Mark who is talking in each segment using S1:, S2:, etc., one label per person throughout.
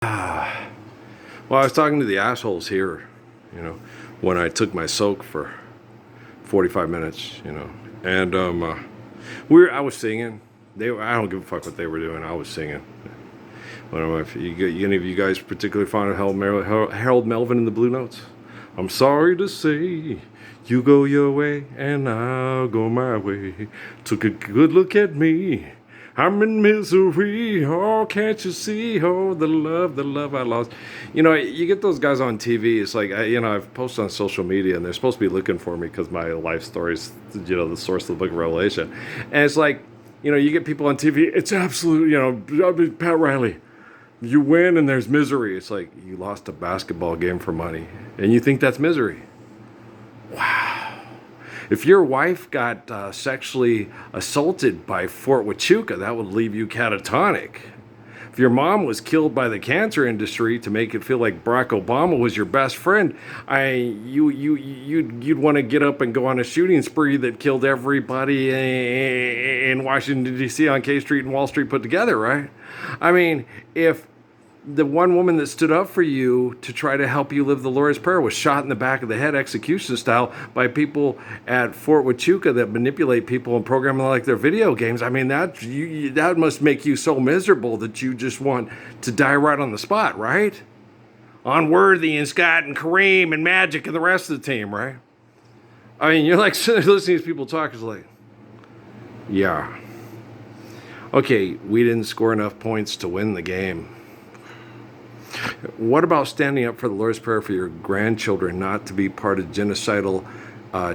S1: Well, I was talking to the assholes here, you know, when I took my soak for 45 minutes, and I was singing. I don't give a fuck what they were doing. I was singing. If any of you guys particularly fond of Harold Melvin and the Blue Notes? I'm sorry to say, you go your way and I'll go my way. Took a good look at me. I'm in misery. Oh, can't you see? Oh, the love I lost. You get those guys on TV. It's like, I've posted on social media and they're supposed to be looking for me because my life story's, the source of the book of Revelation. And it's like, you get people on TV. It's absolute, Pat Riley. You win and there's misery. It's like you lost a basketball game for money and you think that's misery. Wow. If your wife got sexually assaulted by Fort Huachuca, that would leave you catatonic. If your mom was killed by the cancer industry to make it feel like Barack Obama was your best friend, you'd want to get up and go on a shooting spree that killed everybody in Washington D.C. on K Street and Wall Street put together, right? I mean, if the one woman that stood up for you to try to help you live the Lord's Prayer was shot in the back of the head execution style by people at Fort Huachuca that manipulate people and program them like their video games. I mean, that must make you so miserable that you just want to die right on the spot, right? On Worthy and Scott and Kareem and Magic and the rest of the team, right? I mean, you're like listening to these people talk. It's like, yeah. Okay, we didn't score enough points to win the game. What about standing up for the Lord's Prayer for your grandchildren not to be part of genocidal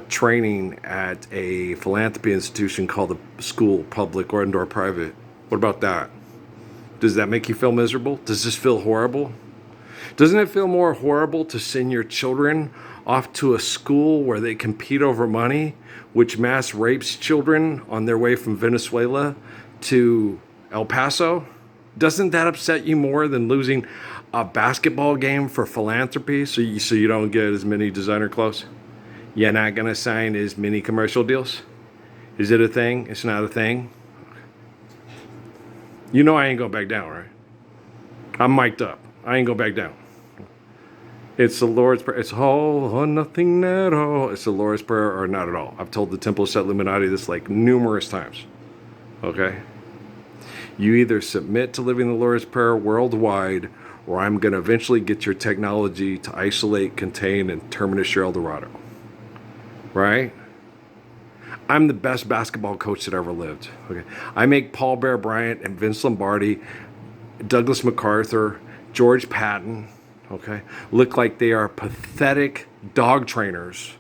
S1: training at a philanthropy institution called a school, public or indoor private? What about that? Does that make you feel miserable? Does this feel horrible? Doesn't it feel more horrible to send your children off to a school where they compete over money, which mass rapes children on their way from Venezuela to El Paso? Doesn't that upset you more than losing a basketball game for philanthropy so you don't get as many designer clothes? You're not going to sign as many commercial deals? Is it a thing? It's not a thing? You know I ain't going back down, right? I'm mic'd up. I ain't going back down. It's the Lord's Prayer. It's all or nothing at all. It's the Lord's Prayer or not at all. I've told the Temple Set Illuminati this like numerous times. Okay? You either submit to living the Lord's Prayer worldwide, or I'm going to eventually get your technology to isolate, contain, and terminus your Eldorado. Right? I'm the best basketball coach that ever lived. Okay? I make Paul Bear Bryant and Vince Lombardi, Douglas MacArthur, George Patton, okay, look like they are pathetic dog trainers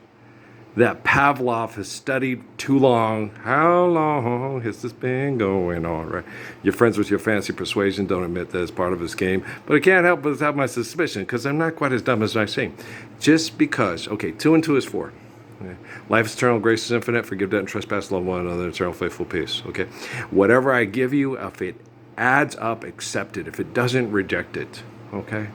S1: that Pavlov has studied too long. How long has this been going on, right? You're friends with your fancy persuasion. Don't admit that it's part of his game. But I can't help but have my suspicion, because I'm not quite as dumb as I seem. Just because, okay, 2 and 2 is 4. Okay. Life is eternal, grace is infinite, forgive debt and trespass, love one another, eternal faithful peace. Okay, whatever I give you, if it adds up, accept it. If it doesn't, reject it. Okay?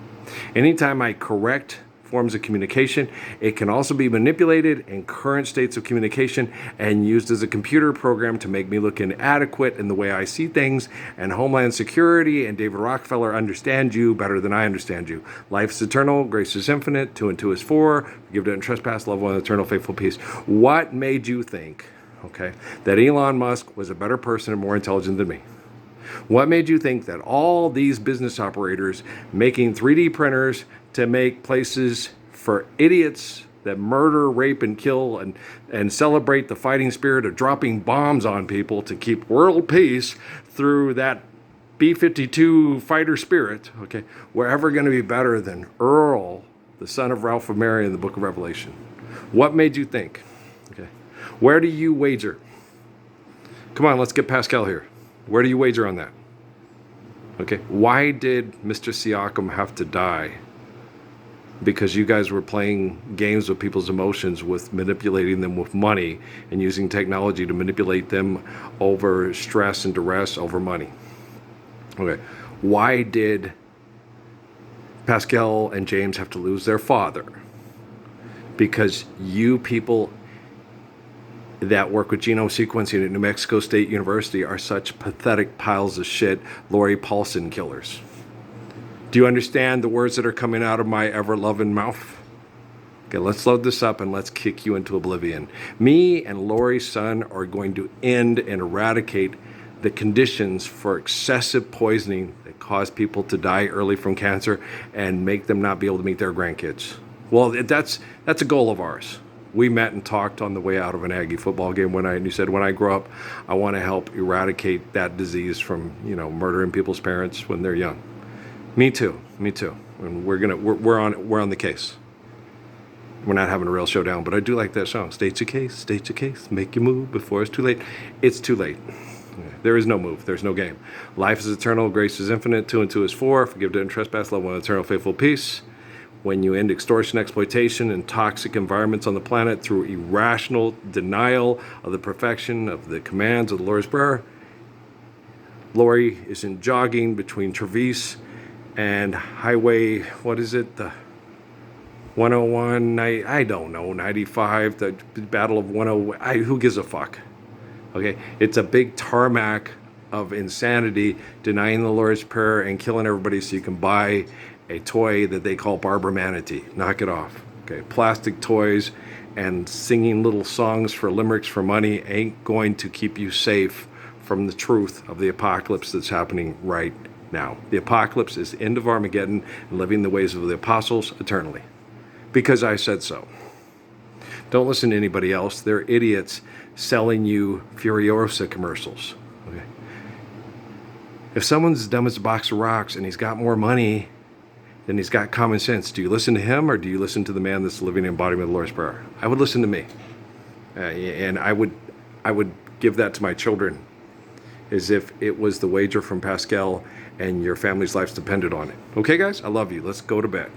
S1: Anytime I correct forms of communication, it can also be manipulated in current states of communication and used as a computer program to make me look inadequate in the way I see things, and Homeland Security and David Rockefeller understand you better than I understand you. Life is eternal, grace is infinite, 2 and 2 is 4, forgive debt and trespass, love one, eternal faithful peace. What made you think, okay, that Elon Musk was a better person and more intelligent than me? What made you think that all these business operators making 3D printers to make places for idiots that murder, rape, and kill and celebrate the fighting spirit of dropping bombs on people to keep world peace through that B-52 fighter spirit, okay, were ever going to be better than Earl, the son of Ralph of Mary in the book of Revelation? What made you think? Okay, where do you wager? Come on, let's get Pascal here. Where do you wager on that? Okay, why did Mr. Siakam have to die? Because you guys were playing games with people's emotions, with manipulating them with money and using technology to manipulate them over stress and duress over money. Okay, why did Pascal and James have to lose their father? Because you people that work with genome sequencing at New Mexico State University are such pathetic piles of shit, Lori Paulson killers. Do you understand the words that are coming out of my ever-loving mouth? Okay, let's load this up and let's kick you into oblivion. Me and Lori's son are going to end and eradicate the conditions for excessive poisoning that cause people to die early from cancer and make them not be able to meet their grandkids. Well, that's a goal of ours. We met and talked on the way out of an Aggie football game and he said, when I grow up, I want to help eradicate that disease from, murdering people's parents when they're young. Me too. And we're on the case. We're not having a real showdown, but I do like that song. State your case, make your move before it's too late. It's too late. There is no move. There's no game. Life is eternal. Grace is infinite. 2 and 2 is 4. Forgive, debt, and trespass. Love one, eternal, faithful peace. When you end extortion, exploitation, and toxic environments on the planet through irrational denial of the perfection of the commands of the Lord's Prayer, Lori isn't jogging between Trevice and Highway, what is it? The 101, I don't know, 95, the Battle of 101, who gives a fuck? Okay, it's a big tarmac of insanity, denying the Lord's Prayer and killing everybody so you can buy a toy that they call Barbara Manatee. Knock it off. Okay, plastic toys and singing little songs for limericks for money ain't going to keep you safe from the truth of the apocalypse that's happening right now. The apocalypse is the end of Armageddon and living the ways of the apostles eternally. Because I said so. Don't listen to anybody else. They're idiots selling you Furiosa commercials. Okay. If someone's dumb as a box of rocks and he's got more money than he's got common sense, do you listen to him or do you listen to the man that's the living embodiment of the Lord's Prayer? I would listen to me. And I would give that to my children as if it was the wager from Pascal and your family's lives depended on it. Okay, guys? I love you. Let's go to bed.